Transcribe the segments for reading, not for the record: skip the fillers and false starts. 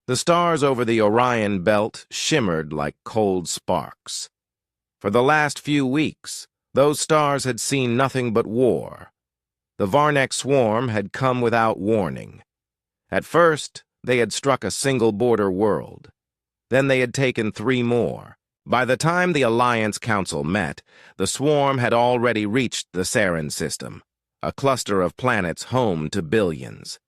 The stars over the Orion belt shimmered like cold sparks. For the last few weeks, those stars had seen nothing but war. The Varnek swarm had come without warning. At first, they had struck a single-border world. Then they had taken 3 more. By the time the Alliance Council met, the swarm had already reached the Sarin system, a cluster of planets home to billions.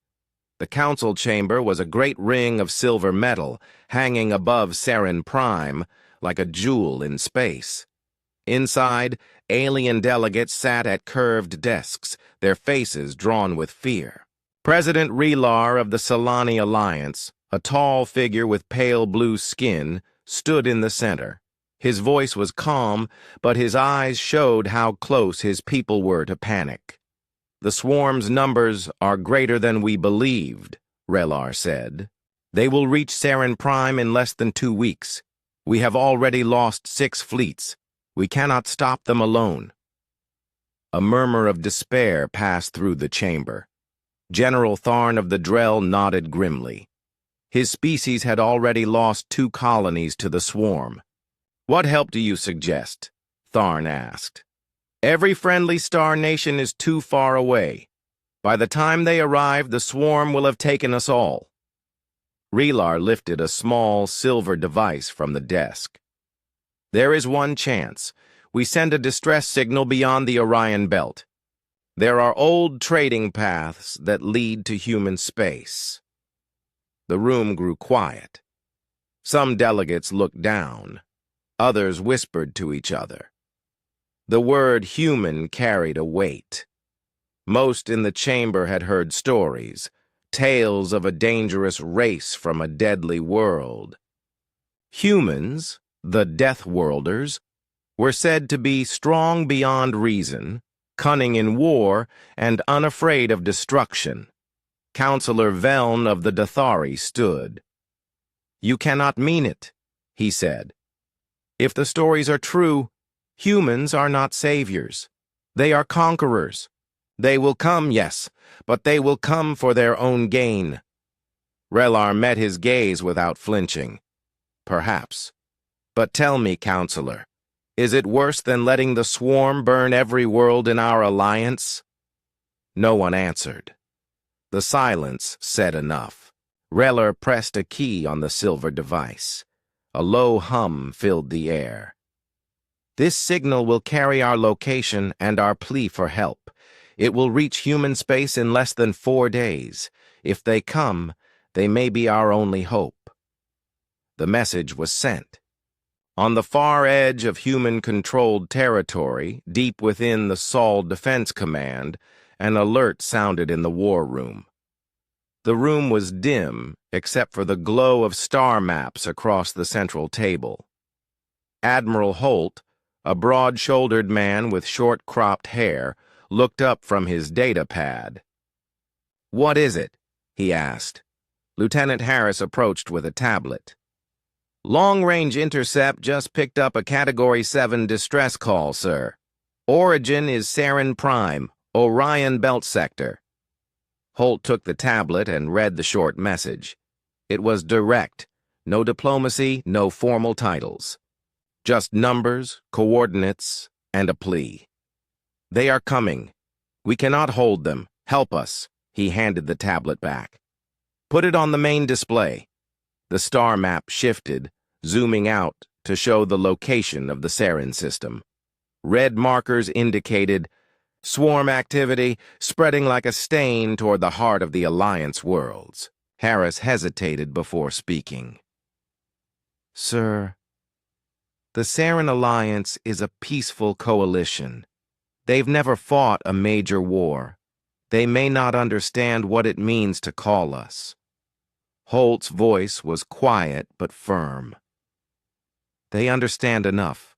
The council chamber was a great ring of silver metal hanging above Sarin Prime like a jewel in space. Inside, alien delegates sat at curved desks, their faces drawn with fear. President Relar of the Solani Alliance, a tall figure with pale blue skin, stood in the center. His voice was calm, but his eyes showed how close his people were to panic. "The swarm's numbers are greater than we believed," Relar said. "They will reach Sarin Prime in less than 2 weeks. We have already lost 6 fleets. We cannot stop them alone." A murmur of despair passed through the chamber. General Tharn of the Drell nodded grimly. His species had already lost 2 colonies to the swarm. "What help do you suggest?" Tharn asked. "Every friendly star nation is too far away. By the time they arrive, the swarm will have taken us all." Relar lifted a small silver device from the desk. "There is one chance. We send a distress signal beyond the Orion belt. There are old trading paths that lead to human space." The room grew quiet. Some delegates looked down. Others whispered to each other. The word human carried a weight. Most in the chamber had heard stories, tales of a dangerous race from a deadly world. Humans, the Deathworlders, were said to be strong beyond reason, cunning in war, and unafraid of destruction. Counselor Veln of the Dathari stood. "You cannot mean it," he said. "If the stories are true, humans are not saviors. They are conquerors. They will come, yes, but they will come for their own gain." Relar met his gaze without flinching. "Perhaps. But tell me, Counselor, is it worse than letting the swarm burn every world in our alliance?" No one answered. The silence said enough. Relar pressed a key on the silver device. A low hum filled the air. "This signal will carry our location and our plea for help. It will reach human space in less than 4 days. If they come, they may be our only hope." The message was sent. On the far edge of human-controlled territory, deep within the Sol Defense Command, an alert sounded in the war room. The room was dim, except for the glow of star maps across the central table. Admiral Holt, a broad-shouldered man with short-cropped hair, looked up from his data pad. "What is it?" he asked. Lieutenant Harris approached with a tablet. "Long-range intercept just picked up a Category 7 distress call, sir. Origin is Sarin Prime, Orion Belt Sector." Holt took the tablet and read the short message. It was direct. No diplomacy, no formal titles. Just numbers, coordinates, and a plea. "They are coming. We cannot hold them. Help us." He handed the tablet back. "Put it on the main display." The star map shifted, zooming out to show the location of the Sarin system. Red markers indicated swarm activity spreading like a stain toward the heart of the Alliance worlds. Harris hesitated before speaking. "Sir, the Sarin Alliance is a peaceful coalition. They've never fought a major war. They may not understand what it means to call us." Holt's voice was quiet but firm. "They understand enough.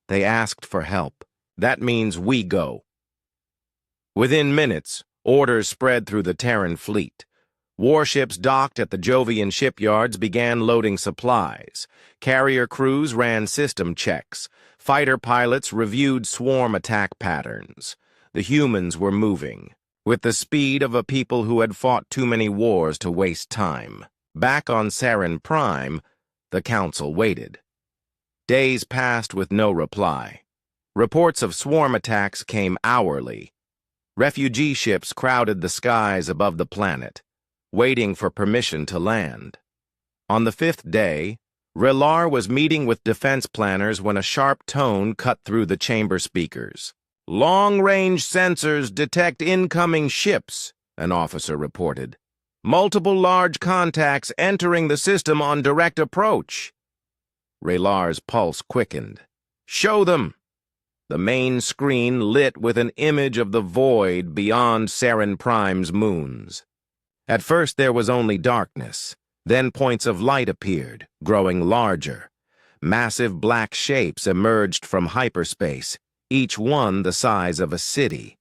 They asked for help. That means we go." Within minutes, orders spread through the Terran fleet. Warships docked at the Jovian shipyards began loading supplies. Carrier crews ran system checks. Fighter pilots reviewed swarm attack patterns. The humans were moving, with the speed of a people who had fought too many wars to waste time. Back on Saren Prime, the Council waited. Days passed with no reply. Reports of swarm attacks came hourly. Refugee ships crowded the skies above the planet, waiting for permission to land. On the 5th day, Relar was meeting with defense planners when a sharp tone cut through the chamber speakers. "Long-range sensors detect incoming ships," an officer reported. "Multiple large contacts entering the system on direct approach." Relar's pulse quickened. "Show them!" The main screen lit with an image of the void beyond Saren Prime's moons. At first there was only darkness. Then points of light appeared, growing larger. Massive black shapes emerged from hyperspace, each one the size of a city.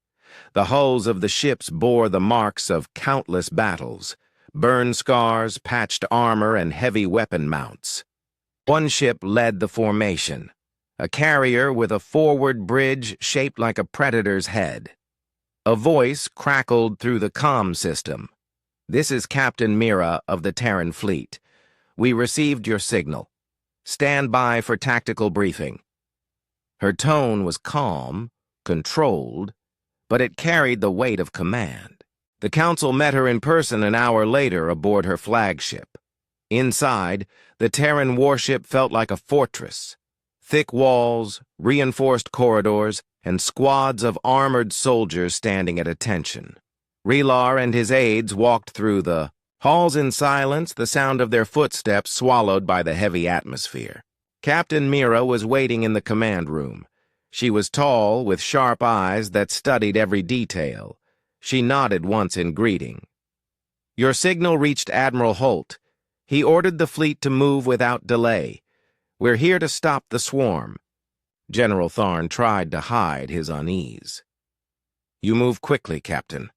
The hulls of the ships bore the marks of countless battles, burn scars, patched armor, and heavy weapon mounts. One ship led the formation, a carrier with a forward bridge shaped like a predator's head. A voice crackled through the comm system. "This is Captain Mira of the Terran Fleet. We received your signal. Stand by for tactical briefing." Her tone was calm, controlled, but it carried the weight of command. The Council met her in person an hour later aboard her flagship. Inside, the Terran warship felt like a fortress. Thick walls, reinforced corridors, and squads of armored soldiers standing at attention. Relar and his aides walked through the halls in silence, the sound of their footsteps swallowed by the heavy atmosphere. Captain Mira was waiting in the command room. She was tall, with sharp eyes that studied every detail. She nodded once in greeting. "Your signal reached Admiral Holt. He ordered the fleet to move without delay. We're here to stop the swarm." General Tharn tried to hide his unease. "You move quickly, Captain.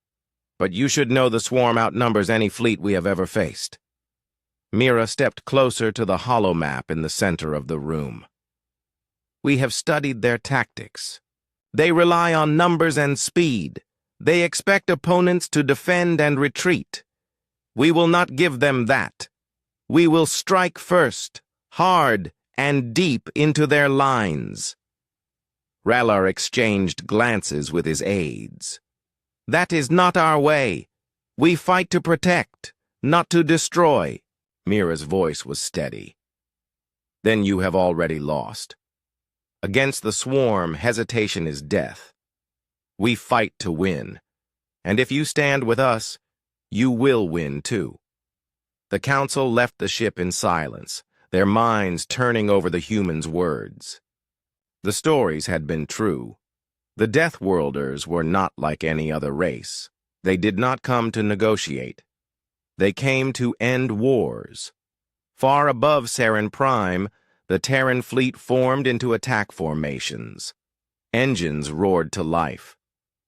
But you should know the swarm outnumbers any fleet we have ever faced." Mira stepped closer to the holomap in the center of the room. "We have studied their tactics. They rely on numbers and speed. They expect opponents to defend and retreat. We will not give them that. We will strike first, hard and deep into their lines." Relar exchanged glances with his aides. "That is not our way. We fight to protect, not to destroy." Mira's voice was steady. "Then you have already lost. Against the swarm, hesitation is death. We fight to win. And if you stand with us, you will win too." The Council left the ship in silence, their minds turning over the humans' words. The stories had been true. The Deathworlders were not like any other race. They did not come to negotiate. They came to end wars. Far above Saren Prime, the Terran fleet formed into attack formations. Engines roared to life.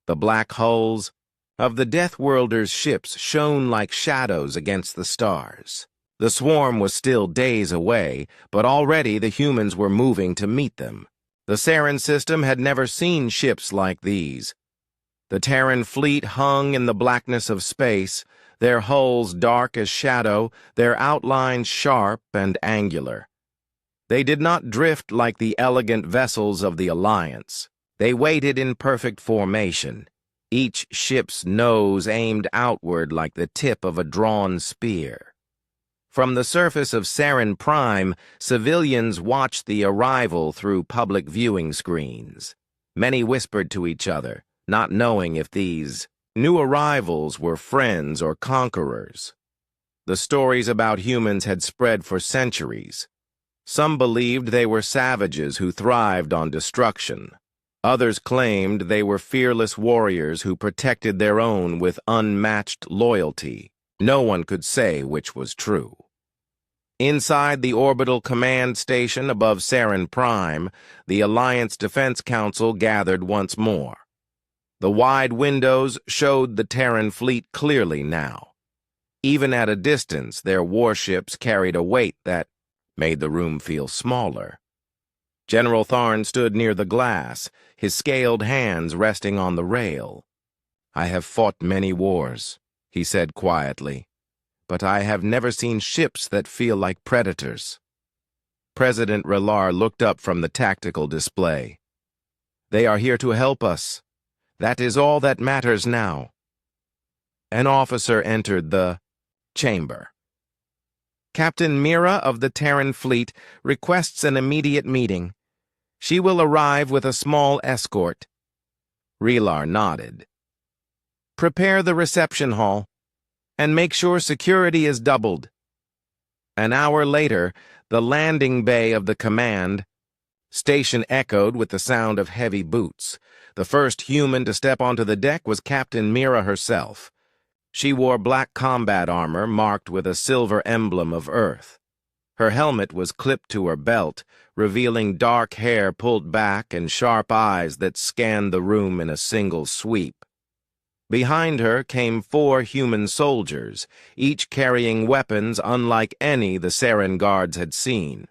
The black hulls of the Deathworlders' ships shone like shadows against the stars. The swarm was still days away, but already the humans were moving to meet them. The Saren system had never seen ships like these. The Terran fleet hung in the blackness of space, their hulls dark as shadow, their outlines sharp and angular. They did not drift like the elegant vessels of the Alliance. They waited in perfect formation, each ship's nose aimed outward like the tip of a drawn spear. From the surface of Saren Prime, civilians watched the arrival through public viewing screens. Many whispered to each other, not knowing if these new arrivals were friends or conquerors. The stories about humans had spread for centuries. Some believed they were savages who thrived on destruction. Others claimed they were fearless warriors who protected their own with unmatched loyalty. No one could say which was true. Inside the orbital command station above Saren Prime, the Alliance Defense Council gathered once more. The wide windows showed the Terran fleet clearly now. Even at a distance, their warships carried a weight that made the room feel smaller. General Tharn stood near the glass, his scaled hands resting on the rail. "I have fought many wars," he said quietly, but I have never seen ships that feel like predators. President Relar looked up from the tactical display. They are here to help us. That is all that matters now. An officer entered the chamber. Captain Mira of the Terran fleet requests an immediate meeting. She will arrive with a small escort. Relar nodded. Prepare the reception hall, and make sure security is doubled. An hour later, the landing bay of the command station echoed with the sound of heavy boots. The first human to step onto the deck was Captain Mira herself. She wore black combat armor marked with a silver emblem of Earth. Her helmet was clipped to her belt, revealing dark hair pulled back and sharp eyes that scanned the room in a single sweep. Behind her came 4 human soldiers, each carrying weapons unlike any the Saren guards had seen.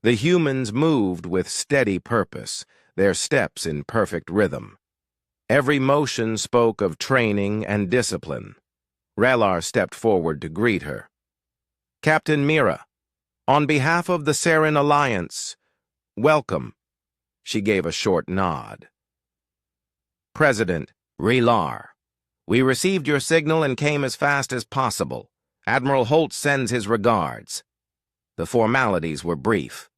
The humans moved with steady purpose, their steps in perfect rhythm. Every motion spoke of training and discipline. Relar stepped forward to greet her. Captain Mira, on behalf of the Saren Alliance, welcome. She gave a short nod. President Relar, we received your signal and came as fast as possible. Admiral Holt sends his regards. The formalities were brief.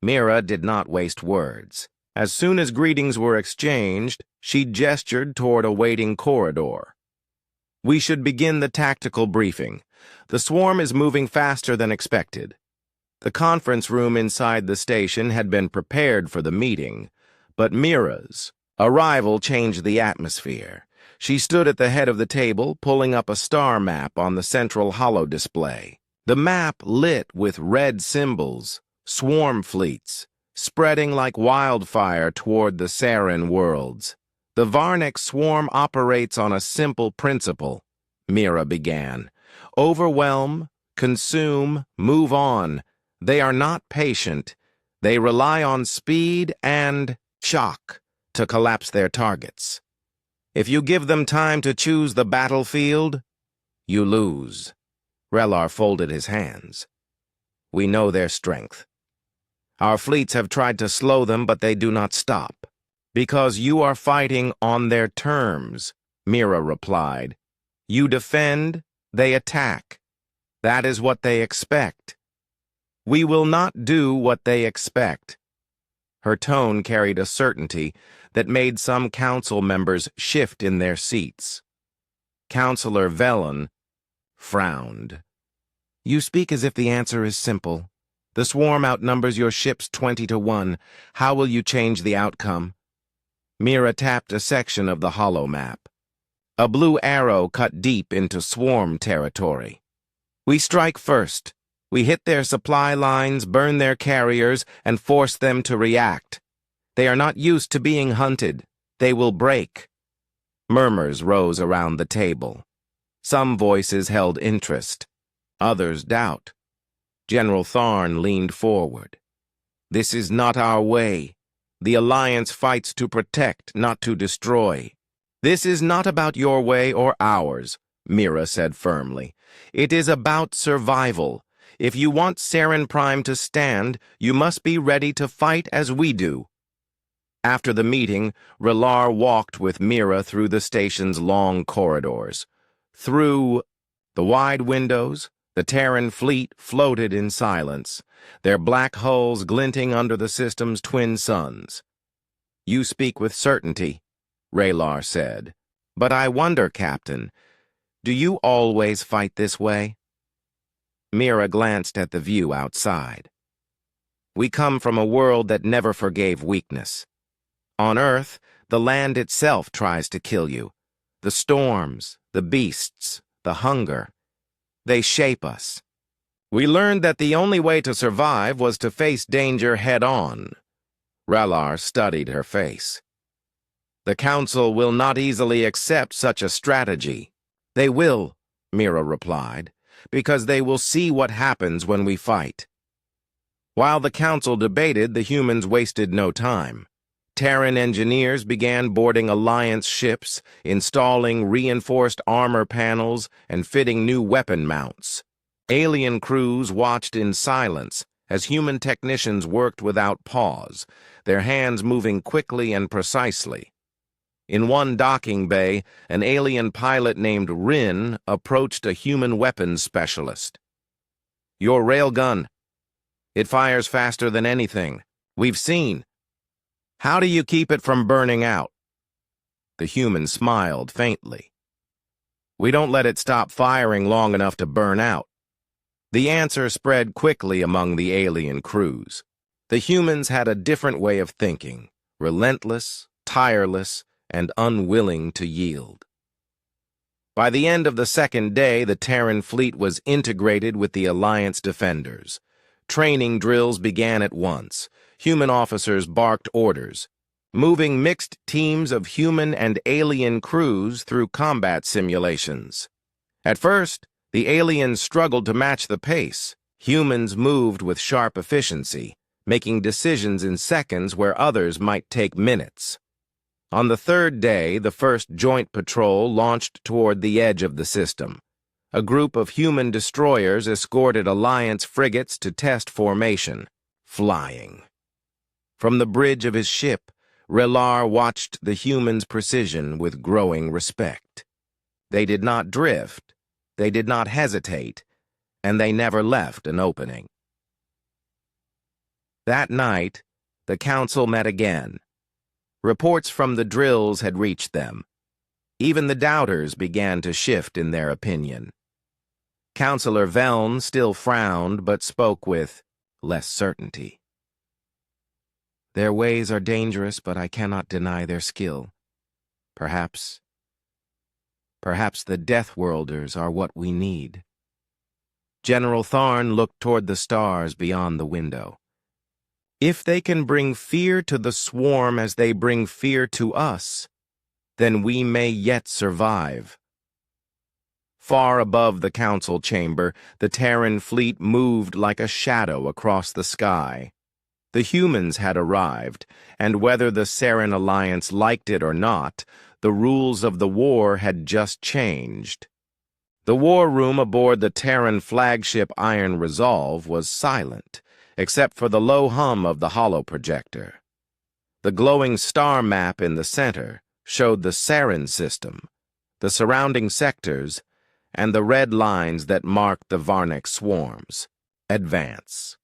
Mira did not waste words. As soon as greetings were exchanged, she gestured toward a waiting corridor. We should begin the tactical briefing. The swarm is moving faster than expected. The conference room inside the station had been prepared for the meeting, but Mira's arrival changed the atmosphere. She stood at the head of the table, pulling up a star map on the central holo display. The map lit with red symbols, swarm fleets, spreading like wildfire toward the Saren worlds. The Varnek swarm operates on a simple principle, Mira began. Overwhelm, consume, move on. They are not patient. They rely on speed and shock to collapse their targets. If you give them time to choose the battlefield, you lose. Relar folded his hands. We know their strength. Our fleets have tried to slow them, but they do not stop. Because you are fighting on their terms, Mira replied. You defend, they attack. That is what they expect. We will not do what they expect. Her tone carried a certainty that made some council members shift in their seats. Councillor Velen frowned. You speak as if the answer is simple. The swarm outnumbers your ships 20-1. How will you change the outcome? Mira tapped a section of the holo map. A blue arrow cut deep into swarm territory. We strike first. We hit their supply lines, burn their carriers, and force them to react. They are not used to being hunted. They will break. Murmurs rose around the table. Some voices held interest. Others doubt. General Tharn leaned forward. This is not our way. The Alliance fights to protect, not to destroy. This is not about your way or ours, Mira said firmly. It is about survival. If you want Saren Prime to stand, you must be ready to fight as we do. After the meeting, Relar walked with Mira through the station's long corridors. Through the wide windows, the Terran fleet floated in silence, their black hulls glinting under the system's twin suns. You speak with certainty, Relar said. But I wonder, Captain, do you always fight this way? Mira glanced at the view outside. We come from a world that never forgave weakness. On Earth, the land itself tries to kill you. The storms, the beasts, the hunger. They shape us. We learned that the only way to survive was to face danger head-on. Relar studied her face. The Council will not easily accept such a strategy. They will, Mira replied, because they will see what happens when we fight. While the Council debated, the humans wasted no time. Terran engineers began boarding Alliance ships, installing reinforced armor panels, and fitting new weapon mounts. Alien crews watched in silence as human technicians worked without pause, their hands moving quickly and precisely. In one docking bay, an alien pilot named Rin approached a human weapons specialist. "Your railgun. It fires faster than anything we've seen. How do you keep it from burning out?" The human smiled faintly. "We don't let it stop firing long enough to burn out." The answer spread quickly among the alien crews. The humans had a different way of thinking, relentless, tireless, and unwilling to yield. By the end of the second day, the Terran fleet was integrated with the Alliance defenders. Training drills began at once. Human officers barked orders, moving mixed teams of human and alien crews through combat simulations. At first, the aliens struggled to match the pace. Humans moved with sharp efficiency, making decisions in seconds where others might take minutes. On the third day, the first joint patrol launched toward the edge of the system. A group of human destroyers escorted Alliance frigates to test formation, flying. From the bridge of his ship, Relar watched the humans' precision with growing respect. They did not drift, they did not hesitate, and they never left an opening. That night, the council met again. Reports from the drills had reached them. Even the doubters began to shift in their opinion. Councillor Veln still frowned, but spoke with less certainty. "Their ways are dangerous, but I cannot deny their skill. Perhaps the Deathworlders are what we need." General Tharn looked toward the stars beyond the window. "If they can bring fear to the swarm as they bring fear to us, then we may yet survive." Far above the council chamber, the Terran fleet moved like a shadow across the sky. The humans had arrived, and whether the Saren Alliance liked it or not, the rules of the war had just changed. The war room aboard the Terran flagship Iron Resolve was silent, except for the low hum of the holoprojector. The glowing star map in the center showed the Saren system, the surrounding sectors, and the red lines that marked the Varnek swarms. Advance.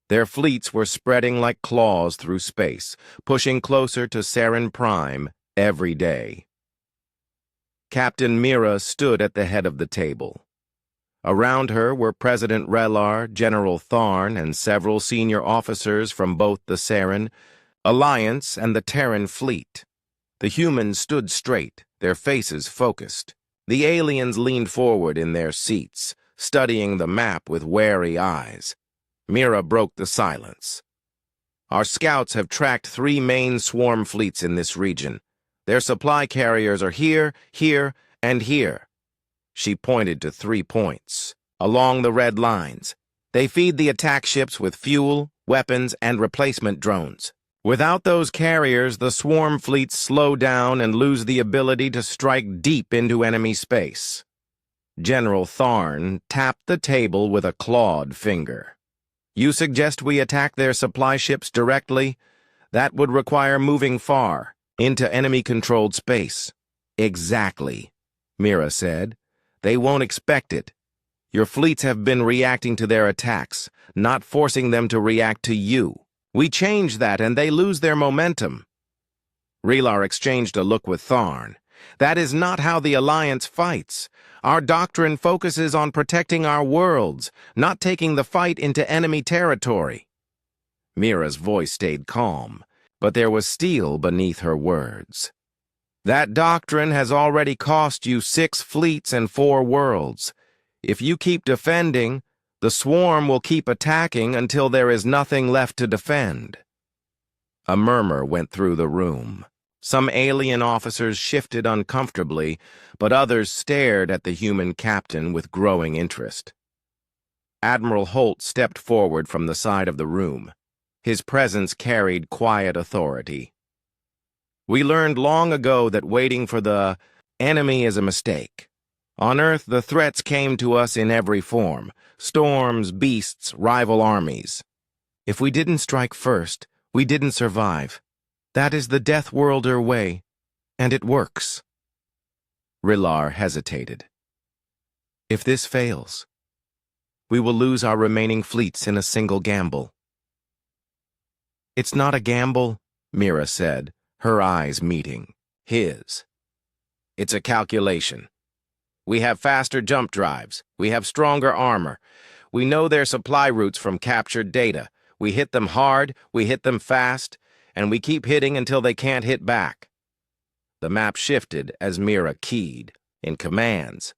Their fleets were spreading like claws through space, pushing closer to Saren Prime every day. Captain Mira stood at the head of the table. Around her were President Relar, General Tharn, and several senior officers from both the Saren Alliance and the Terran fleet. The humans stood straight, their faces focused. The aliens leaned forward in their seats, studying the map with wary eyes. Mira broke the silence. "Our scouts have tracked 3 main swarm fleets in this region. Their supply carriers are here, here, and here." She pointed to 3 points, along the red lines. "They feed the attack ships with fuel, weapons, and replacement drones. Without those carriers, the swarm fleets slow down and lose the ability to strike deep into enemy space." General Tharn tapped the table with a clawed finger. "You suggest we attack their supply ships directly? That would require moving far, into enemy-controlled space." "Exactly," Mira said. "They won't expect it. Your fleets have been reacting to their attacks, not forcing them to react to you. We change that and they lose their momentum." Relar exchanged a look with Tharn. "That is not how the Alliance fights. Our doctrine focuses on protecting our worlds, not taking the fight into enemy territory." Mira's voice stayed calm, but there was steel beneath her words. "That doctrine has already cost you 6 fleets and 4 worlds. If you keep defending, the swarm will keep attacking until there is nothing left to defend." A murmur went through the room. Some alien officers shifted uncomfortably, but others stared at the human captain with growing interest. Admiral Holt stepped forward from the side of the room. His presence carried quiet authority. We learned long ago that waiting for the enemy is a mistake. On Earth, the threats came to us in every form: storms, beasts, rival armies. If we didn't strike first, we didn't survive. That is the Deathworlder way, and it works. Rilar hesitated. If this fails, we will lose our remaining fleets in a single gamble. It's not a gamble, Mira said, her eyes meeting his. It's a calculation. We have faster jump drives. We have stronger armor. We know their supply routes from captured data. We hit them hard, we hit them fast, and we keep hitting until they can't hit back. The map shifted as Mira keyed in commands.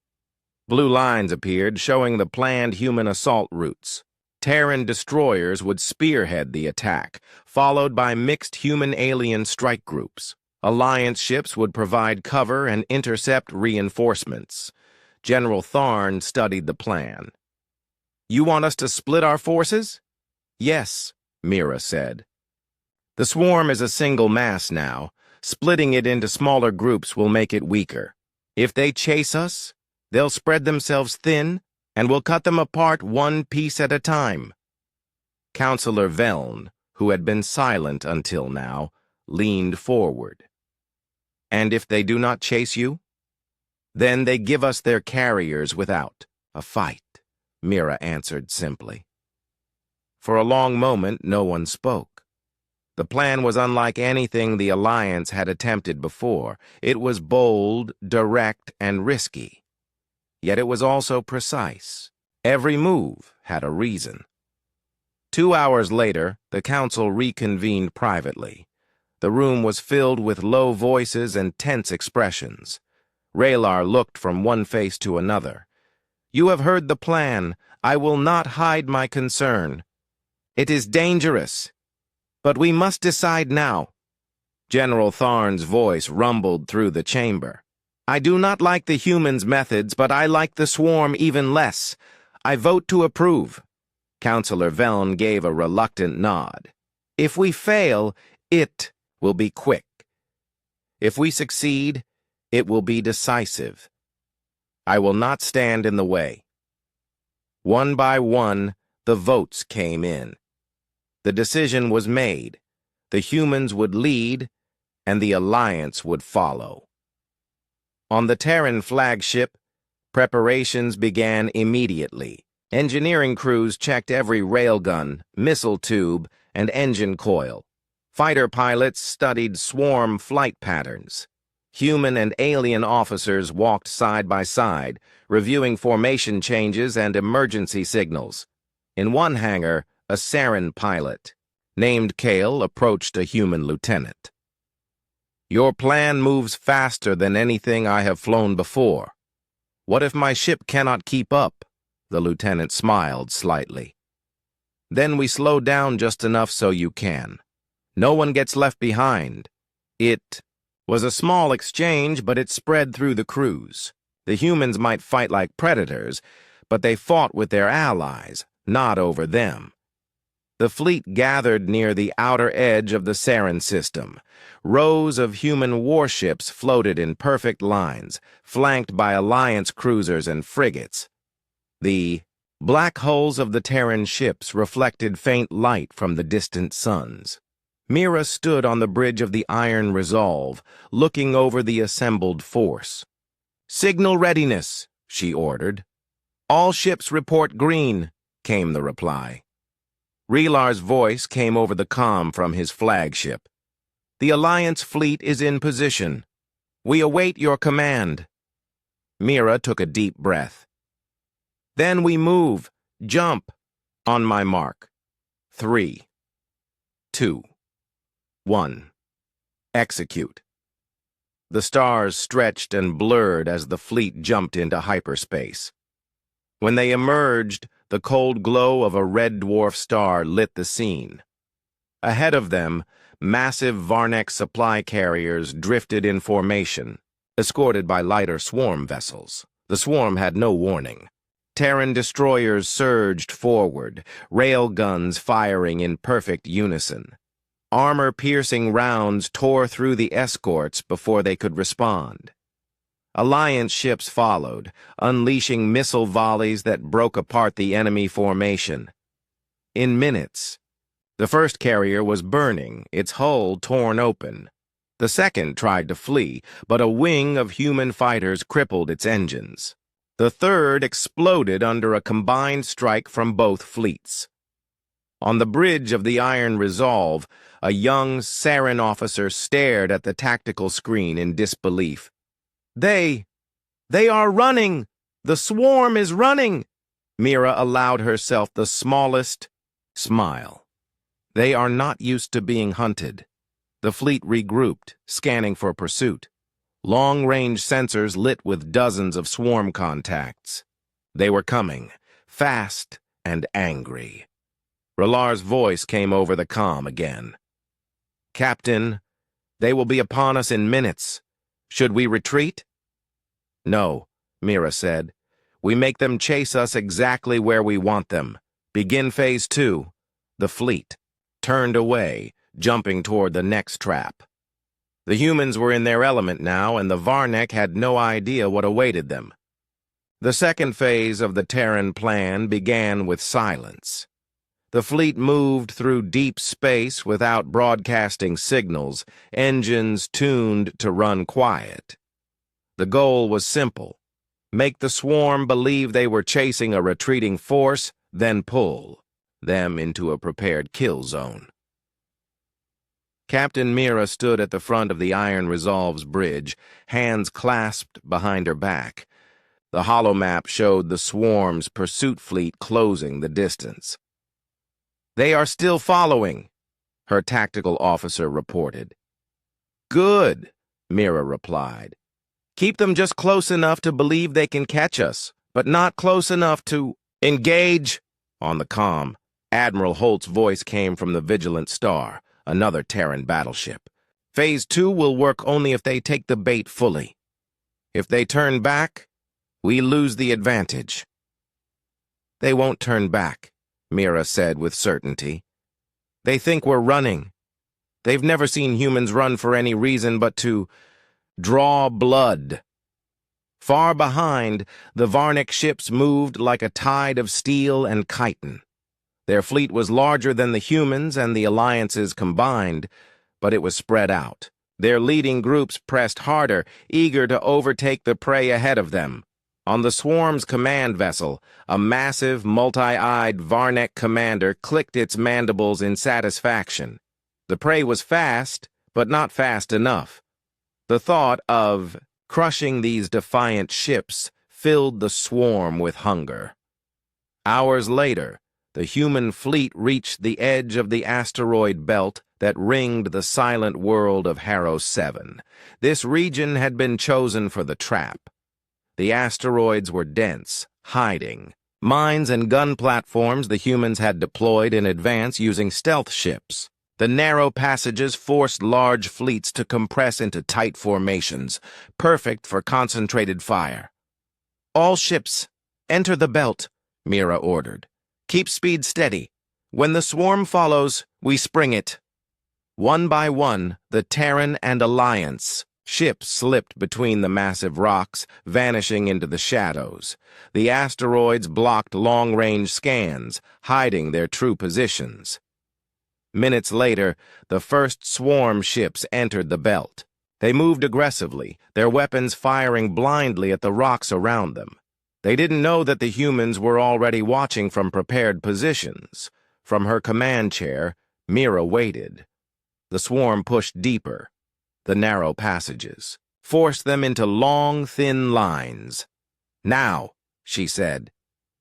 Blue lines appeared showing the planned human assault routes. Terran destroyers would spearhead the attack, followed by mixed human-alien strike groups. Alliance ships would provide cover and intercept reinforcements. General Tharn studied the plan. You want us to split our forces? Yes, Mira said. The swarm is a single mass now. Splitting it into smaller groups will make it weaker. If they chase us, they'll spread themselves thin, and we'll cut them apart one piece at a time. Counselor Veln, who had been silent until now, leaned forward. And if they do not chase you? Then they give us their carriers without a fight, Mira answered simply. For a long moment, no one spoke. The plan was unlike anything the Alliance had attempted before. It was bold, direct, and risky. Yet it was also precise. Every move had a reason. 2 hours later, the council reconvened privately. The room was filled with low voices and tense expressions. Raylar looked from one face to another. You have heard the plan. I will not hide my concern. It is dangerous. But we must decide now. General Tharn's voice rumbled through the chamber. I do not like the humans' methods, but I like the swarm even less. I vote to approve. Counselor Veln gave a reluctant nod. If we fail, it will be quick. If we succeed, it will be decisive. I will not stand in the way. One by one, the votes came in. The decision was made. The humans would lead, and the Alliance would follow. On the Terran flagship, preparations began immediately. Engineering crews checked every railgun, missile tube, and engine coil. Fighter pilots studied swarm flight patterns. Human and alien officers walked side by side, reviewing formation changes and emergency signals. In one hangar, a Saren pilot, named Kale, approached a human lieutenant. Your plan moves faster than anything I have flown before. What if my ship cannot keep up? The lieutenant smiled slightly. Then we slow down just enough so you can. No one gets left behind. It was a small exchange, but it spread through the crews. The humans might fight like predators, but they fought with their allies, not over them. The fleet gathered near the outer edge of the Saren system. Rows of human warships floated in perfect lines, flanked by Alliance cruisers and frigates. The black holes of the Terran ships reflected faint light from the distant suns. Mira stood on the bridge of the Iron Resolve, looking over the assembled force. Signal readiness, she ordered. All ships report green, came the reply. Relar's voice came over the comm from his flagship. The Alliance fleet is in position. We await your command. Mira took a deep breath. Then we move. Jump. On my mark. 3, 2, 1. Execute. The stars stretched and blurred as the fleet jumped into hyperspace. When they emerged, the cold glow of a red dwarf star lit the scene. Ahead of them, massive Varnek supply carriers drifted in formation, escorted by lighter swarm vessels. The swarm had no warning. Terran destroyers surged forward, railguns firing in perfect unison. Armor-piercing rounds tore through the escorts before they could respond. Alliance ships followed, unleashing missile volleys that broke apart the enemy formation. In minutes, the first carrier was burning, its hull torn open. The second tried to flee, but a wing of human fighters crippled its engines. The third exploded under a combined strike from both fleets. On the bridge of the Iron Resolve, a young Saren officer stared at the tactical screen in disbelief. They are running! The swarm is running! Mira allowed herself the smallest smile. They are not used to being hunted. The fleet regrouped, scanning for pursuit. Long-range sensors lit with dozens of swarm contacts. They were coming, fast and angry. Ralar's voice came over the comm again. "Captain, they will be upon us in minutes. Should we retreat?" "No," Mira said. "We make them chase us exactly where we want them. Begin Phase 2. The fleet turned away, jumping toward the next trap. The humans were in their element now, and the Varnek had no idea what awaited them. The second phase of the Terran plan began with silence. The fleet moved through deep space without broadcasting signals, engines tuned to run quiet. The goal was simple: make the swarm believe they were chasing a retreating force, then pull them into a prepared kill zone. Captain Mira stood at the front of the Iron Resolve's bridge, hands clasped behind her back. The holomap showed the swarm's pursuit fleet closing the distance. "They are still following," her tactical officer reported. "Good," Mira replied. "Keep them just close enough to believe they can catch us, but not close enough to engage." On the comm, Admiral Holt's voice came from the Vigilant Star, another Terran battleship. "Phase 2 will work only if they take the bait fully. If they turn back, we lose the advantage." "They won't turn back," Mira said with certainty. "They think we're running. They've never seen humans run for any reason but to draw blood." Far behind, the Varnek ships moved like a tide of steel and chitin. Their fleet was larger than the humans and the alliances combined, but it was spread out. Their leading groups pressed harder, eager to overtake the prey ahead of them. On the swarm's command vessel, a massive, multi-eyed Varnek commander clicked its mandibles in satisfaction. The prey was fast, but not fast enough. The thought of crushing these defiant ships filled the swarm with hunger. Hours later, the human fleet reached the edge of the asteroid belt that ringed the silent world of Harrow 7. This region had been chosen for the trap. The asteroids were dense, hiding. Mines and gun platforms the humans had deployed in advance using stealth ships. The narrow passages forced large fleets to compress into tight formations, perfect for concentrated fire. "All ships, enter the belt," Mira ordered. "Keep speed steady. When the swarm follows, we spring it." One by one, the Terran and Alliance ships slipped between the massive rocks, vanishing into the shadows. The asteroids blocked long-range scans, hiding their true positions. Minutes later, the first swarm ships entered the belt. They moved aggressively, their weapons firing blindly at the rocks around them. They didn't know that the humans were already watching from prepared positions. From her command chair, Mira waited. The swarm pushed deeper. The narrow passages forced them into long, thin lines. "Now," she said.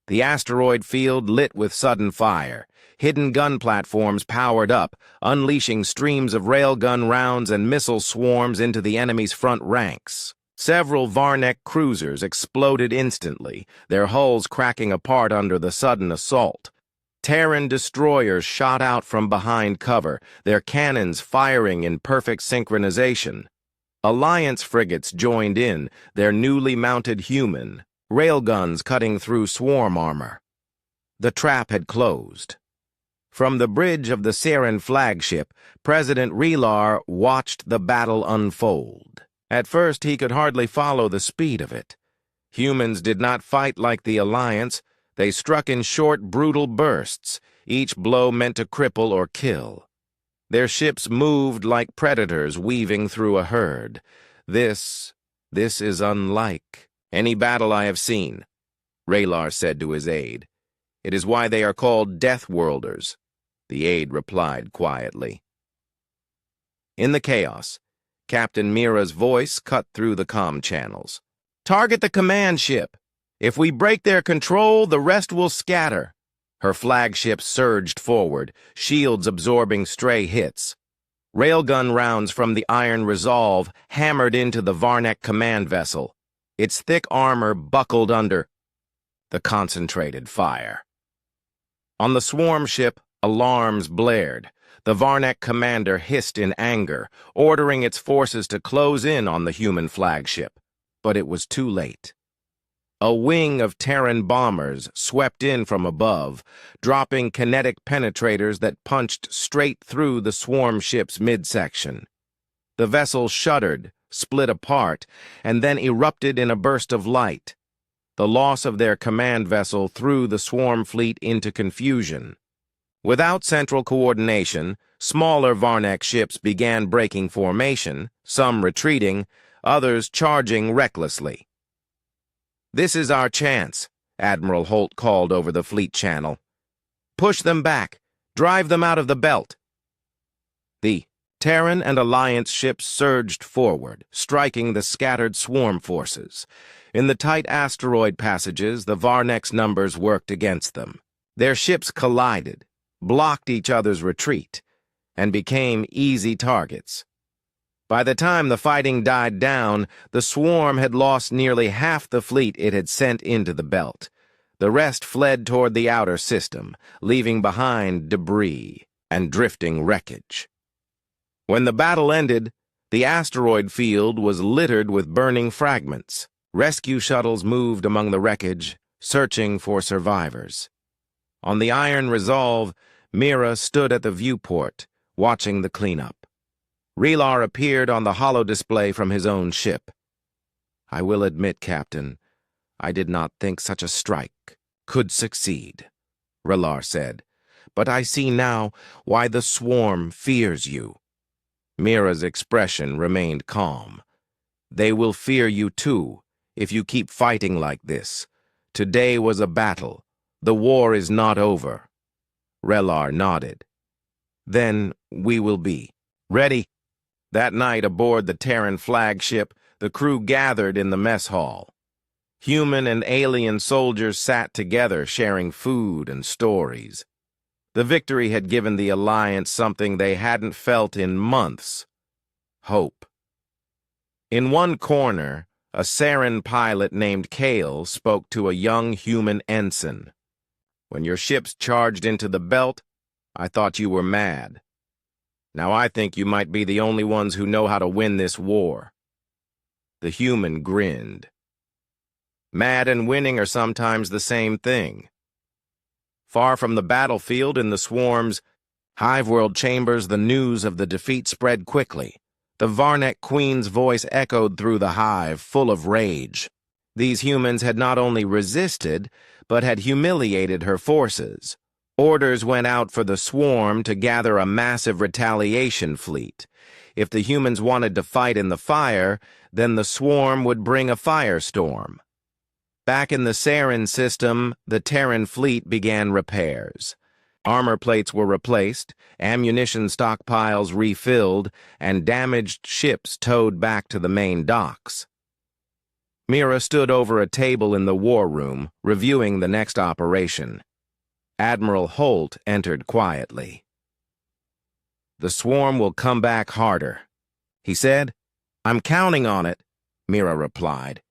The asteroid field lit with sudden fire. Hidden gun platforms powered up, unleashing streams of railgun rounds and missile swarms into the enemy's front ranks. Several Varnek cruisers exploded instantly, their hulls cracking apart under the sudden assault. Terran destroyers shot out from behind cover, their cannons firing in perfect synchronization. Alliance frigates joined in, their newly mounted human railguns cutting through swarm armor. The trap had closed. From the bridge of the Saren flagship, President Relar watched the battle unfold. At first, he could hardly follow the speed of it. Humans did not fight like the Alliance. They struck in short, brutal bursts, each blow meant to cripple or kill. Their ships moved like predators weaving through a herd. This is unlike any battle I have seen, Relar said to his aide. It is why they are called Deathworlders, the aide replied quietly. In the chaos, Captain Mira's voice cut through the comm channels. Target the command ship. If we break their control, the rest will scatter. Her flagship surged forward, shields absorbing stray hits. Railgun rounds from the Iron Resolve hammered into the Varnek command vessel. Its thick armor buckled under the concentrated fire. On the swarm ship, alarms blared. The Varnek commander hissed in anger, ordering its forces to close in on the human flagship. But it was too late. A wing of Terran bombers swept in from above, dropping kinetic penetrators that punched straight through the swarm ship's midsection. The vessel shuddered, split apart, and then erupted in a burst of light. The loss of their command vessel threw the swarm fleet into confusion. Without central coordination, smaller Varnek ships began breaking formation, some retreating, others charging recklessly. This is our chance, Admiral Holt called over the fleet channel. Push them back. Drive them out of the belt. The Terran and Alliance ships surged forward, striking the scattered swarm forces. In the tight asteroid passages, the Varnek's numbers worked against them. Their ships collided, blocked each other's retreat, and became easy targets. By the time the fighting died down, the swarm had lost nearly half the fleet it had sent into the belt. The rest fled toward the outer system, leaving behind debris and drifting wreckage. When the battle ended, the asteroid field was littered with burning fragments. Rescue shuttles moved among the wreckage, searching for survivors. On the Iron Resolve, Mira stood at the viewport, watching the cleanup. Relar appeared on the holodisplay from his own ship. I will admit, Captain, I did not think such a strike could succeed, Relar said, but I see now why the swarm fears you. Mira's expression remained calm. They will fear you too, if you keep fighting like this. Today was a battle. The war is not over. Relar nodded. Then we will be ready. That night aboard the Terran flagship, the crew gathered in the mess hall. Human and alien soldiers sat together, sharing food and stories. The victory had given the Alliance something they hadn't felt in months: hope. In one corner, a Saren pilot named Kale spoke to a young human ensign. When your ships charged into the belt, I thought you were mad. Now I think you might be the only ones who know how to win this war. The human grinned. Mad and winning are sometimes the same thing. Far from the battlefield in the swarm's hive-world chambers, the news of the defeat spread quickly. The Varnek Queen's voice echoed through the hive, full of rage. These humans had not only resisted, but had humiliated her forces. Orders went out for the swarm to gather a massive retaliation fleet. If the humans wanted to fight in the fire, then the swarm would bring a firestorm. Back in the Saren system, the Terran fleet began repairs. Armor plates were replaced, ammunition stockpiles refilled, and damaged ships towed back to the main docks. Mira stood over a table in the war room, reviewing the next operation. Admiral Holt entered quietly. The swarm will come back harder, he said. I'm counting on it, Mira replied.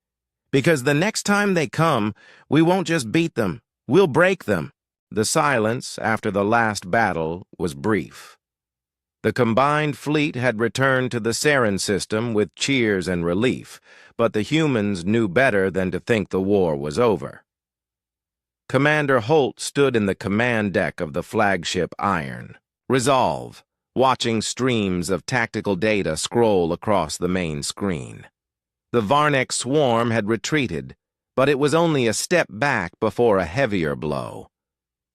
Because the next time they come, we won't just beat them, we'll break them. The silence after the last battle was brief. The combined fleet had returned to the Saren system with cheers and relief, but the humans knew better than to think the war was over. Commander Holt stood in the command deck of the flagship Iron, Resolve, watching streams of tactical data scroll across the main screen. The Varnek swarm had retreated, but it was only a step back before a heavier blow.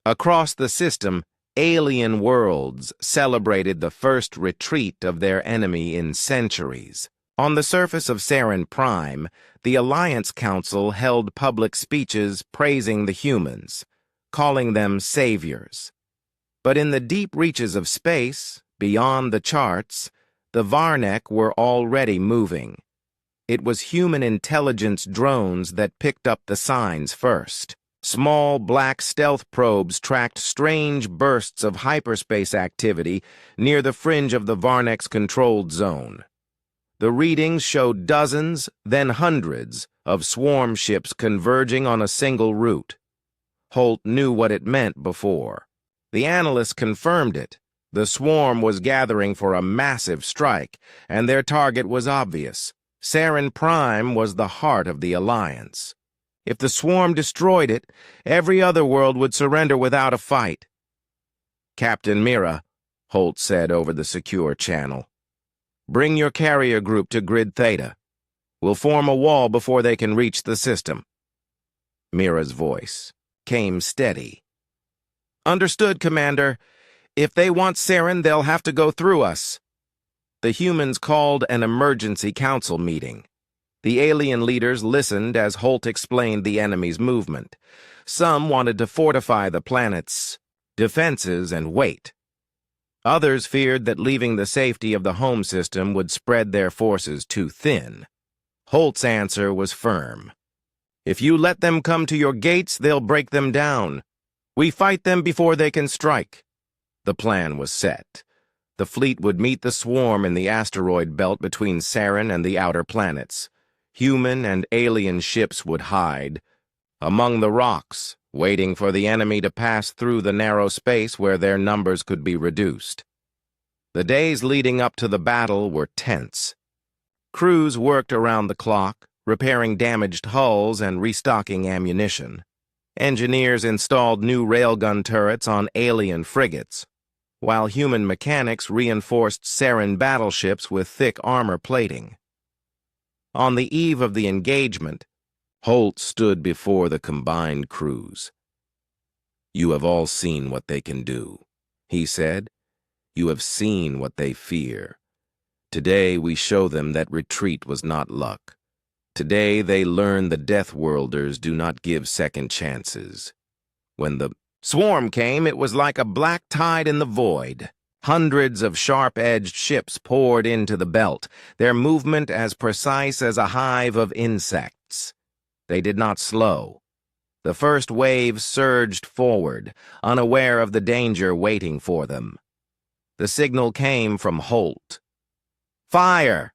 Across the system, alien worlds celebrated the first retreat of their enemy in centuries. On the surface of Saren Prime, the Alliance Council held public speeches praising the humans, calling them saviors. But in the deep reaches of space, beyond the charts, the Varnek were already moving. It was human intelligence drones that picked up the signs first. Small black stealth probes tracked strange bursts of hyperspace activity near the fringe of the Varnek's controlled zone. The readings showed dozens, then hundreds, of swarm ships converging on a single route. Holt knew what it meant before. The analysts confirmed it. The swarm was gathering for a massive strike, and their target was obvious. Saren Prime was the heart of the Alliance. If the swarm destroyed it, every other world would surrender without a fight. "Captain Mira," Holt said over the secure channel, "bring your carrier group to Grid Theta. We'll form a wall before they can reach the system." Mira's voice came steady. "Understood, Commander. If they want Saren, they'll have to go through us." The humans called an emergency council meeting. The alien leaders listened as Holt explained the enemy's movement. Some wanted to fortify the planet's defenses and wait. Others feared that leaving the safety of the home system would spread their forces too thin. Holt's answer was firm. "If you let them come to your gates, they'll break them down. We fight them before they can strike." The plan was set. The fleet would meet the swarm in the asteroid belt between Saren and the outer planets. Human and alien ships would hide among the rocks, waiting for the enemy to pass through the narrow space where their numbers could be reduced. The days leading up to the battle were tense. Crews worked around the clock, repairing damaged hulls and restocking ammunition. Engineers installed new railgun turrets on alien frigates, while human mechanics reinforced Saren battleships with thick armor plating. On the eve of the engagement, Holt stood before the combined crews. "You have all seen what they can do," he said. "You have seen what they fear. Today we show them that retreat was not luck. Today they learn the Deathworlders do not give second chances." When the swarm came, it was like a black tide in the void. Hundreds of sharp-edged ships poured into the belt, their movement as precise as a hive of insects. They did not slow. The first wave surged forward, unaware of the danger waiting for them. The signal came from Holt. "Fire!"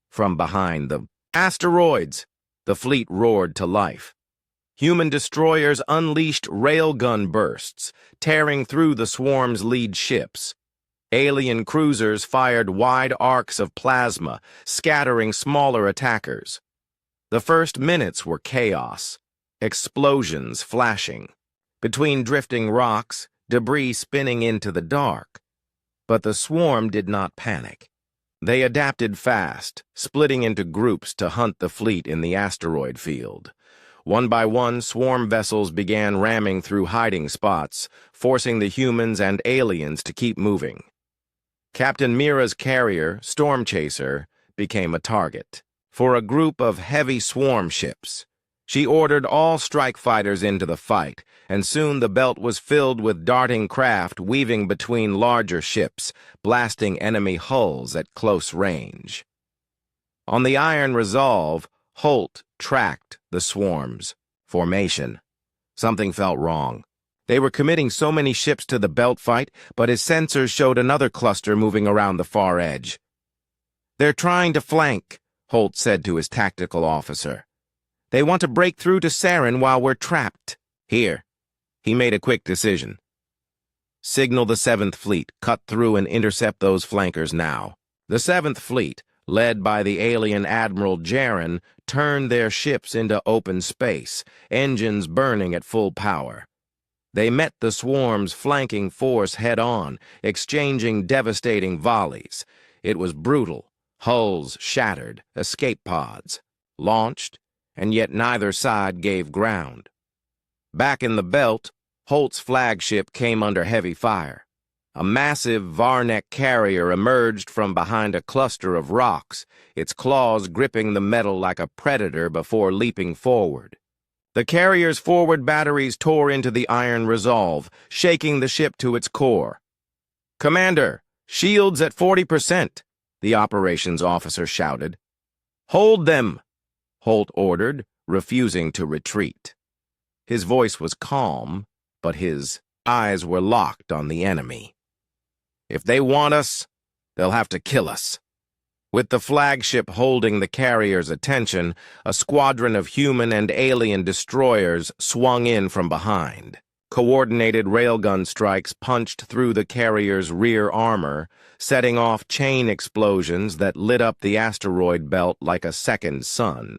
From behind the asteroids, the fleet roared to life. Human destroyers unleashed railgun bursts, tearing through the swarm's lead ships. Alien cruisers fired wide arcs of plasma, scattering smaller attackers. The first minutes were chaos, explosions flashing. Between drifting rocks, debris spinning into the dark. But the swarm did not panic. They adapted fast, splitting into groups to hunt the fleet in the asteroid field. One by one, swarm vessels began ramming through hiding spots, forcing the humans and aliens to keep moving. Captain Mira's carrier, Storm Chaser, became a target. For a group of heavy swarm ships, she ordered all strike fighters into the fight, and soon the belt was filled with darting craft weaving between larger ships, blasting enemy hulls at close range. On the Iron Resolve, Holt tracked the swarm's formation. Something felt wrong. They were committing so many ships to the belt fight, but his sensors showed another cluster moving around the far edge. "They're trying to flank," Holt said to his tactical officer. "They want to break through to Saren while we're trapped." "Here." He made a quick decision. Signal the 7th Fleet. Cut through and intercept those flankers now. The 7th Fleet, led by the alien Admiral Jaren, turned their ships into open space, engines burning at full power. They met the swarm's flanking force head-on, exchanging devastating volleys. It was brutal. Hulls shattered, escape pods launched, and yet neither side gave ground. Back in the belt, Holt's flagship came under heavy fire. A massive Varnek carrier emerged from behind a cluster of rocks, its claws gripping the metal like a predator before leaping forward. The carrier's forward batteries tore into the iron resolve, shaking the ship to its core. "Commander, shields at 40%, the operations officer shouted. "Hold them," Holt ordered, refusing to retreat. His voice was calm, but his eyes were locked on the enemy. "If they want us, they'll have to kill us." With the flagship holding the carrier's attention, a squadron of human and alien destroyers swung in from behind. Coordinated railgun strikes punched through the carrier's rear armor, setting off chain explosions that lit up the asteroid belt like a second sun.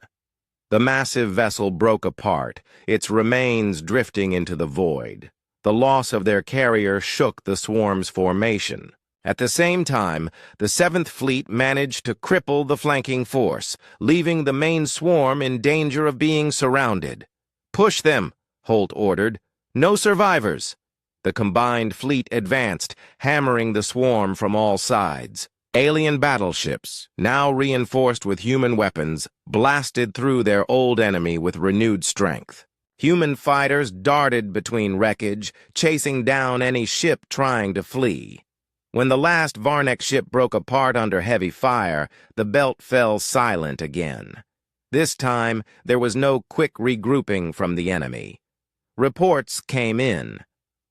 The massive vessel broke apart, its remains drifting into the void. The loss of their carrier shook the swarm's formation. At the same time, the 7th Fleet managed to cripple the flanking force, leaving the main swarm in danger of being surrounded. "Push them," Holt ordered. "No survivors." The combined fleet advanced, hammering the swarm from all sides. Alien battleships, now reinforced with human weapons, blasted through their old enemy with renewed strength. Human fighters darted between wreckage, chasing down any ship trying to flee. When the last Varnek ship broke apart under heavy fire, the belt fell silent again. This time, there was no quick regrouping from the enemy. Reports came in.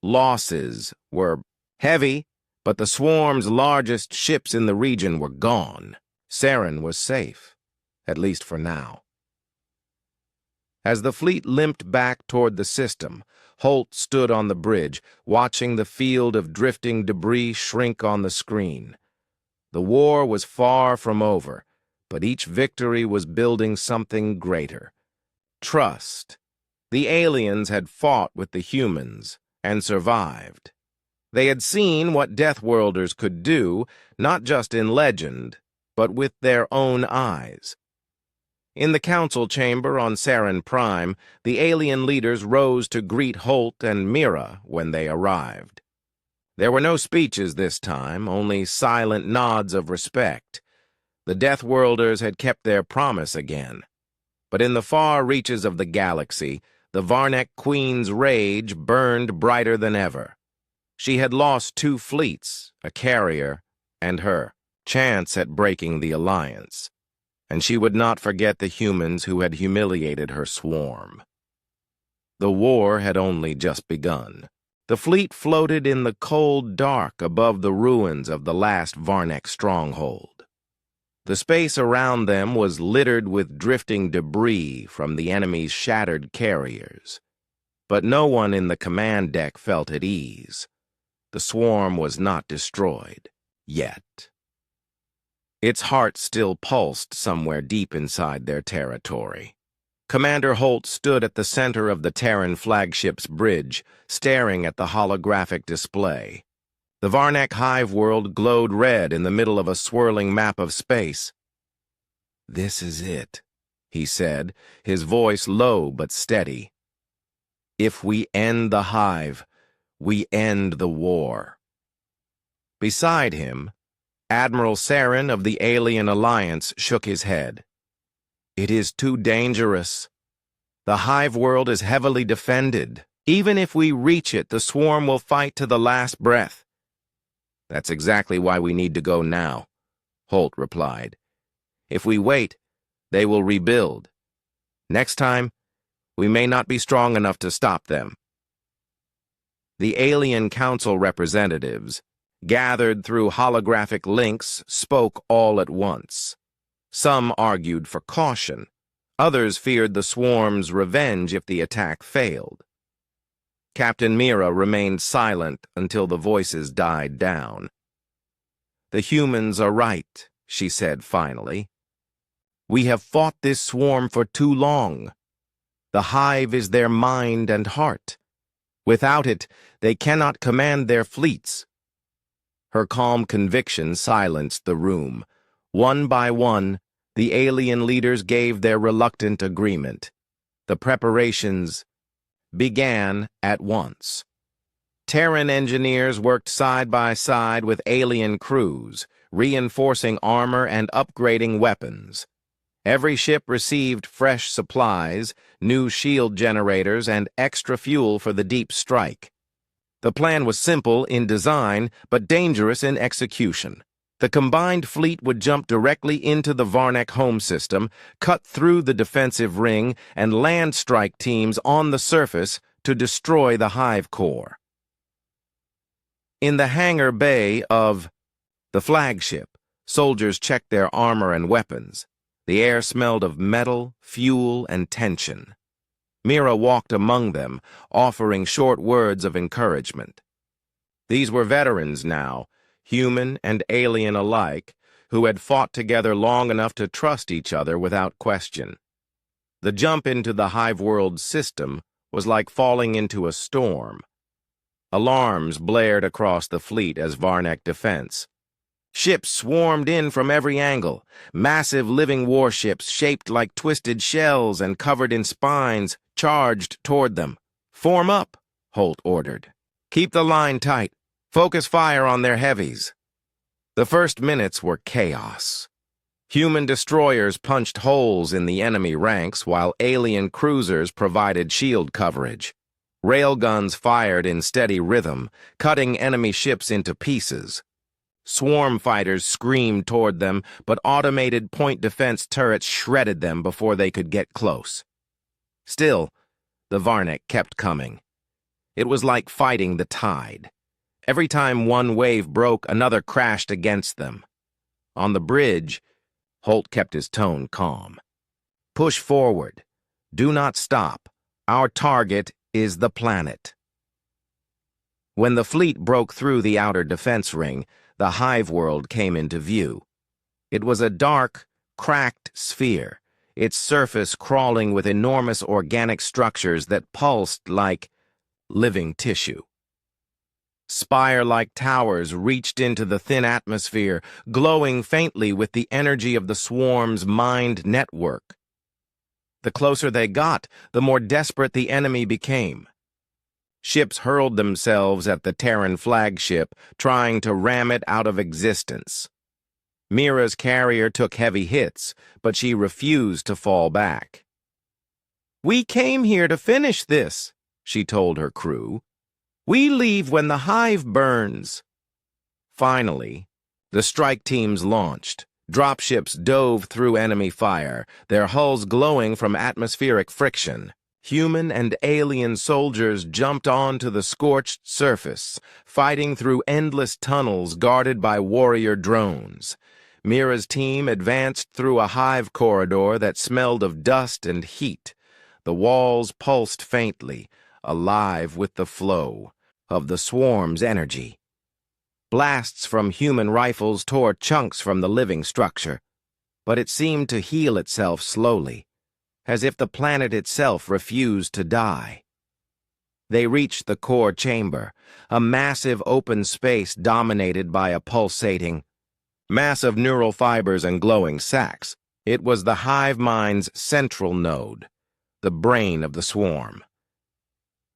Losses were heavy, but the swarm's largest ships in the region were gone. Saren was safe, at least for now. As the fleet limped back toward the system, Holt stood on the bridge, watching the field of drifting debris shrink on the screen. The war was far from over, but each victory was building something greater. Trust. The aliens had fought with the humans and survived. They had seen what Deathworlders could do, not just in legend, but with their own eyes. In the council chamber on Saren Prime, the alien leaders rose to greet Holt and Mira when they arrived. There were no speeches this time, only silent nods of respect. The Deathworlders had kept their promise again. But in the far reaches of the galaxy, the Varnek Queen's rage burned brighter than ever. She had lost 2 fleets, a carrier, and her chance at breaking the alliance. And she would not forget the humans who had humiliated her swarm. The war had only just begun. The fleet floated in the cold dark above the ruins of the last Varnek stronghold. The space around them was littered with drifting debris from the enemy's shattered carriers. But no one in the command deck felt at ease. The swarm was not destroyed, yet. Its heart still pulsed somewhere deep inside their territory. Commander Holt stood at the center of the Terran flagship's bridge, staring at the holographic display. The Varnek hive world glowed red in the middle of a swirling map of space. "This is it," he said, his voice low but steady. "If we end the hive, we end the war." Beside him, Admiral Saren of the Alien Alliance shook his head. "It is too dangerous. The hive world is heavily defended. Even if we reach it, the swarm will fight to the last breath." "That's exactly why we need to go now," Holt replied. "If we wait, they will rebuild. Next time, we may not be strong enough to stop them." The Alien Council representatives, gathered through holographic links, spoke all at once. Some argued for caution. Others feared the swarm's revenge if the attack failed. Captain Mira remained silent until the voices died down. "The humans are right," she said finally. "We have fought this swarm for too long. The hive is their mind and heart. Without it, they cannot command their fleets." Her calm conviction silenced the room. One by one, the alien leaders gave their reluctant agreement. The preparations began at once. Terran engineers worked side by side with alien crews, reinforcing armor and upgrading weapons. Every ship received fresh supplies, new shield generators, and extra fuel for the deep strike. The plan was simple in design, but dangerous in execution. The combined fleet would jump directly into the Varnek home system, cut through the defensive ring, and land strike teams on the surface to destroy the hive core. In the hangar bay of the flagship, soldiers checked their armor and weapons. The air smelled of metal, fuel, and tension. Mira walked among them, offering short words of encouragement. These were veterans now, human and alien alike, who had fought together long enough to trust each other without question. The jump into the Hive World system was like falling into a storm. Alarms blared across the fleet as Varnek defense. Ships swarmed in from every angle, massive living warships shaped like twisted shells and covered in spines charged toward them. "Form up," Holt ordered. "Keep the line tight. Focus fire on their heavies." The first minutes were chaos. Human destroyers punched holes in the enemy ranks while alien cruisers provided shield coverage. Railguns fired in steady rhythm, cutting enemy ships into pieces. Swarm fighters screamed toward them, but automated point defense turrets shredded them before they could get close. Still, the Varnek kept coming. It was like fighting the tide. Every time one wave broke, another crashed against them. On the bridge, Holt kept his tone calm. "Push forward. Do not stop. Our target is the planet." When the fleet broke through the outer defense ring, the hive world came into view. It was a dark, cracked sphere, its surface crawling with enormous organic structures that pulsed like living tissue. Spire-like towers reached into the thin atmosphere, glowing faintly with the energy of the swarm's mind network. The closer they got, the more desperate the enemy became. Ships hurled themselves at the Terran flagship, trying to ram it out of existence. Mira's carrier took heavy hits, but she refused to fall back. "We came here to finish this," she told her crew. "We leave when the hive burns." Finally, the strike teams launched. Dropships dove through enemy fire, their hulls glowing from atmospheric friction. Human and alien soldiers jumped onto the scorched surface, fighting through endless tunnels guarded by warrior drones. Mira's team advanced through a hive corridor that smelled of dust and heat. The walls pulsed faintly, alive with the flow of the swarm's energy. Blasts from human rifles tore chunks from the living structure, but it seemed to heal itself slowly, as if the planet itself refused to die. They reached the core chamber, a massive open space dominated by a pulsating mass of neural fibers and glowing sacs. It was the hive mind's central node, the brain of the swarm.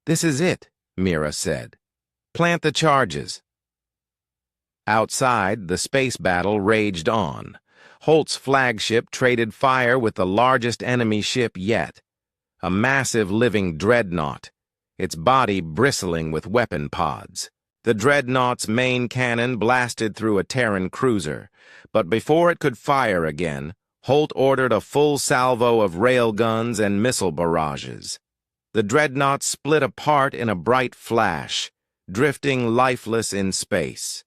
"This is it," Mira said. "Plant the charges." Outside, the space battle raged on. Holt's flagship traded fire with the largest enemy ship yet, a massive living dreadnought, its body bristling with weapon pods. The dreadnought's main cannon blasted through a Terran cruiser, but before it could fire again, Holt ordered a full salvo of railguns and missile barrages. The dreadnought split apart in a bright flash, drifting lifeless in space.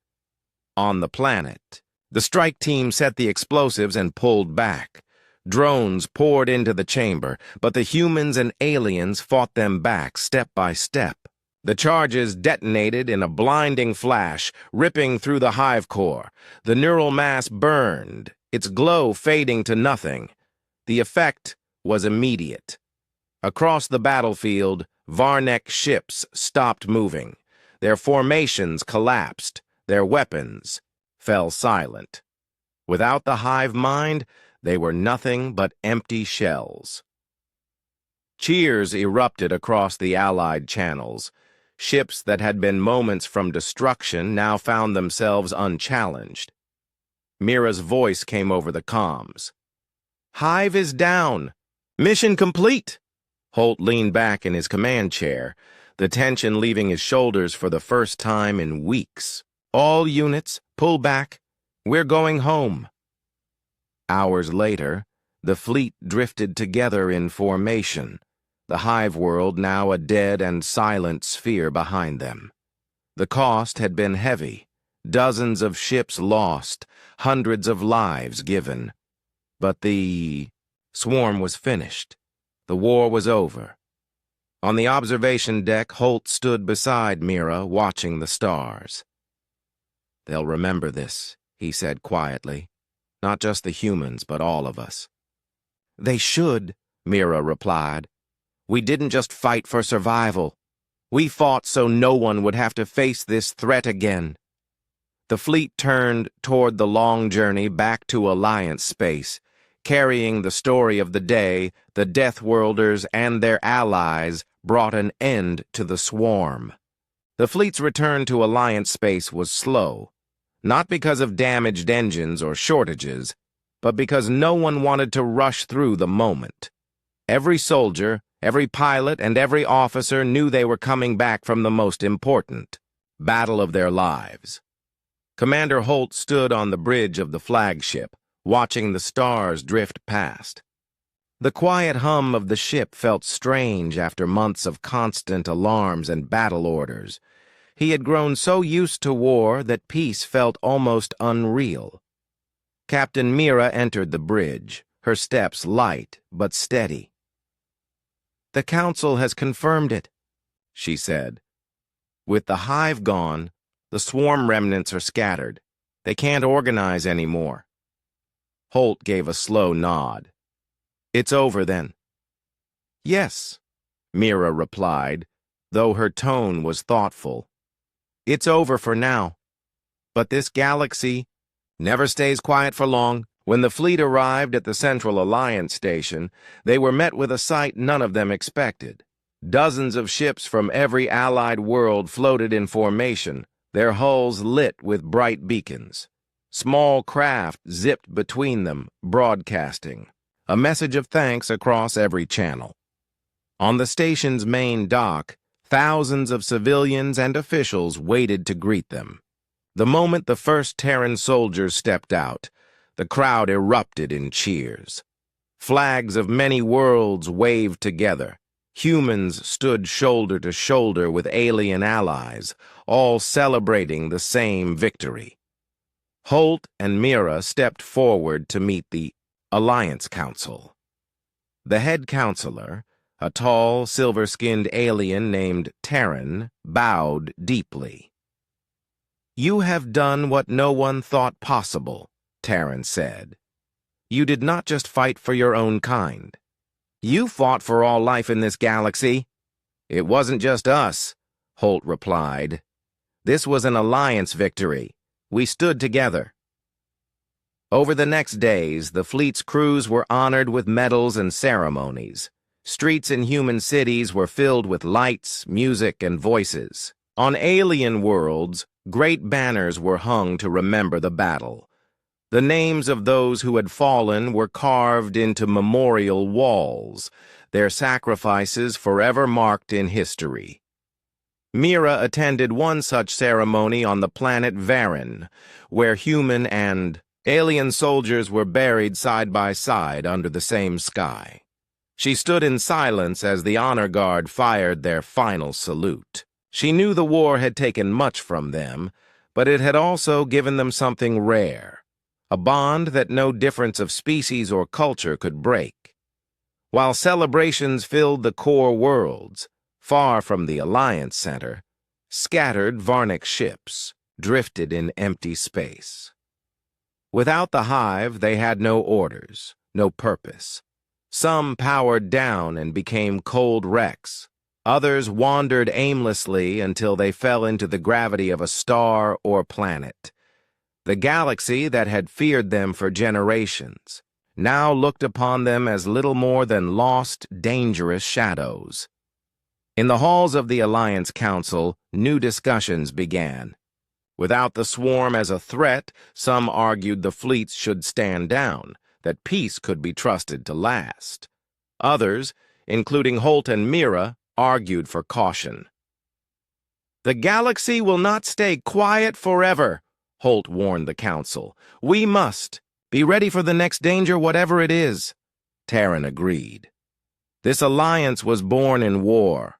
On the planet, the strike team set the explosives and pulled back. Drones poured into the chamber, but the humans and aliens fought them back step by step. The charges detonated in a blinding flash, ripping through the hive core. The neural mass burned, its glow fading to nothing. The effect was immediate. Across the battlefield, Varnek ships stopped moving. Their formations collapsed. Their weapons fell silent. Without the hive mind, they were nothing but empty shells. Cheers erupted across the Allied channels. Ships that had been moments from destruction now found themselves unchallenged. Mira's voice came over the comms. "Hive is down. Mission complete." Holt leaned back in his command chair, the tension leaving his shoulders for the first time in weeks. "All units, pull back. We're going home." Hours later, the fleet drifted together in formation, the hive world now a dead and silent sphere behind them. The cost had been heavy, dozens of ships lost, hundreds of lives given. But the swarm was finished. The war was over. On the observation deck, Holt stood beside Mira, watching the stars. "They'll remember this," he said quietly. "Not just the humans, but all of us." "They should," Mira replied. "We didn't just fight for survival. We fought so no one would have to face this threat again." The fleet turned toward the long journey back to Alliance space, carrying the story of the day the Deathworlders and their allies brought an end to the swarm. The fleet's return to Alliance space was slow, not because of damaged engines or shortages, but because no one wanted to rush through the moment. Every soldier, every pilot, and every officer knew they were coming back from the most important battle of their lives. Commander Holt stood on the bridge of the flagship, watching the stars drift past. The quiet hum of the ship felt strange after months of constant alarms and battle orders. He had grown so used to war that peace felt almost unreal. Captain Mira entered the bridge, her steps light but steady. "The Council has confirmed it," she said. "With the hive gone, the swarm remnants are scattered. They can't organize anymore." Holt gave a slow nod. "It's over then." "Yes," Mira replied, though her tone was thoughtful. "It's over for now. But this galaxy never stays quiet for long." When the fleet arrived at the Central Alliance station, they were met with a sight none of them expected. Dozens of ships from every Allied world floated in formation, their hulls lit with bright beacons. Small craft zipped between them, broadcasting a message of thanks across every channel. On the station's main dock, thousands of civilians and officials waited to greet them. The moment the first Terran soldiers stepped out, the crowd erupted in cheers. Flags of many worlds waved together. Humans stood shoulder to shoulder with alien allies, all celebrating the same victory. Holt and Mira stepped forward to meet the Alliance Council. The head counselor, a tall, silver-skinned alien named Terran, bowed deeply. "You have done what no one thought possible," Terran said. "You did not just fight for your own kind. You fought for all life in this galaxy." "It wasn't just us," Holt replied. "This was an Alliance victory. We stood together." Over the next days, the fleet's crews were honored with medals and ceremonies. Streets in human cities were filled with lights, music, and voices. On alien worlds, great banners were hung to remember the battle. The names of those who had fallen were carved into memorial walls, their sacrifices forever marked in history. Mira attended one such ceremony on the planet Varin, where human and alien soldiers were buried side by side under the same sky. She stood in silence as the honor guard fired their final salute. She knew the war had taken much from them, but it had also given them something rare. A bond that no difference of species or culture could break. While celebrations filled the core worlds, Far from the Alliance Center, scattered Varnic ships drifted in empty space. Without the hive, they had no orders, no purpose. Some powered down and became cold wrecks. Others wandered aimlessly until they fell into the gravity of a star or planet. The galaxy that had feared them for generations now looked upon them as little more than lost, dangerous shadows. In the halls of the Alliance Council, new discussions began. Without the swarm as a threat, some argued the fleets should stand down, that peace could be trusted to last. Others, including Holt and Mira, argued for caution. "The galaxy will not stay quiet forever," Holt warned the council. "We must be ready for the next danger, whatever it is." Terran agreed. This alliance was born in war.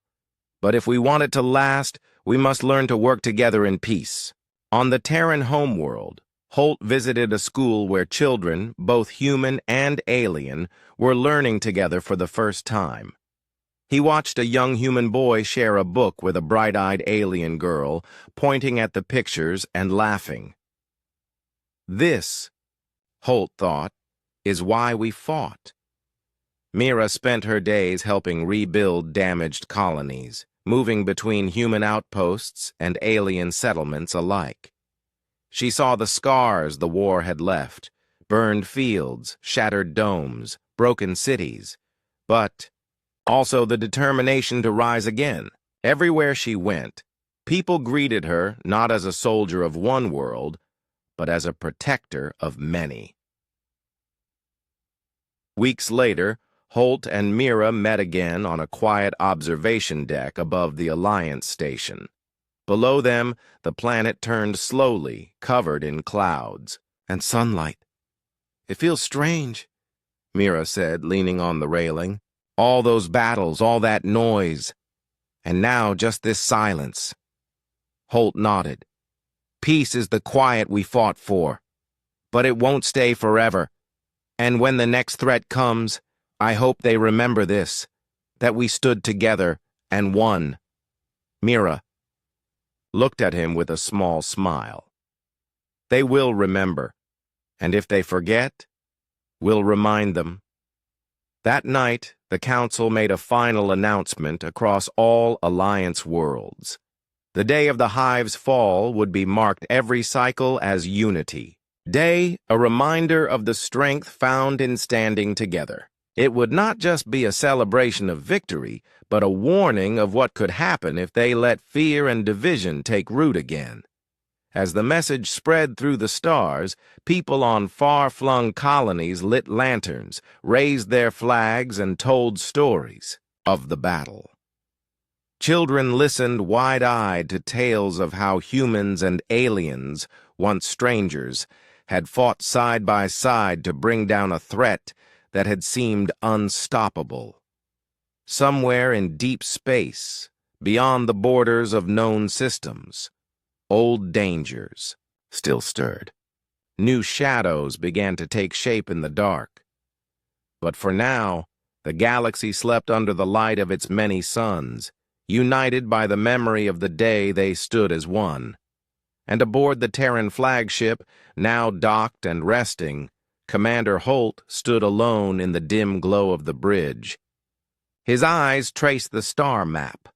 But if we want it to last, we must learn to work together in peace. On the Terran homeworld, Holt visited a school where children, both human and alien, were learning together for the first time. He watched a young human boy share a book with a bright-eyed alien girl, pointing at the pictures and laughing. This, Holt thought, is why we fought. Mira spent her days helping rebuild damaged colonies, moving between human outposts and alien settlements alike. She saw the scars the war had left, burned fields, shattered domes, broken cities, but also the determination to rise again. Everywhere she went, people greeted her not as a soldier of one world, but as a protector of many. Weeks later, Holt and Mira met again on a quiet observation deck above the Alliance station. Below them, the planet turned slowly, covered in clouds and sunlight. "It feels strange," Mira said, leaning on the railing. "All those battles, all that noise, and now just this silence." Holt nodded. "Peace is the quiet we fought for, but it won't stay forever. And when the next threat comes, I hope they remember this, that we stood together and won." Mira looked at him with a small smile. "They will remember, and if they forget, we'll remind them." That night, the Council made a final announcement across all Alliance worlds. The day of the Hive's fall would be marked every cycle as Unity Day, a reminder of the strength found in standing together. It would not just be a celebration of victory, but a warning of what could happen if they let fear and division take root again. As the message spread through the stars, people on far-flung colonies lit lanterns, raised their flags, and told stories of the battle. Children listened wide-eyed to tales of how humans and aliens, once strangers, had fought side by side to bring down a threat that had seemed unstoppable. Somewhere in deep space, beyond the borders of known systems, old dangers still stirred. New shadows began to take shape in the dark. But for now, the galaxy slept under the light of its many suns, united by the memory of the day they stood as one. And aboard the Terran flagship, now docked and resting, Commander Holt stood alone in the dim glow of the bridge. His eyes traced the star map,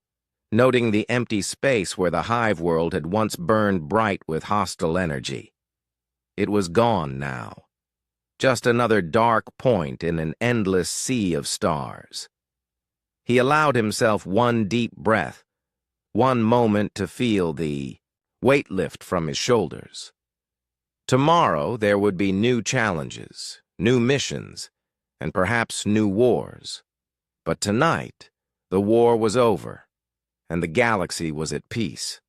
noting the empty space where the Hive world had once burned bright with hostile energy. It was gone now, just another dark point in an endless sea of stars. He allowed himself one deep breath, one moment to feel the weight lift from his shoulders. Tomorrow there would be new challenges, new missions, and perhaps new wars. But tonight, the war was over, and the galaxy was at peace.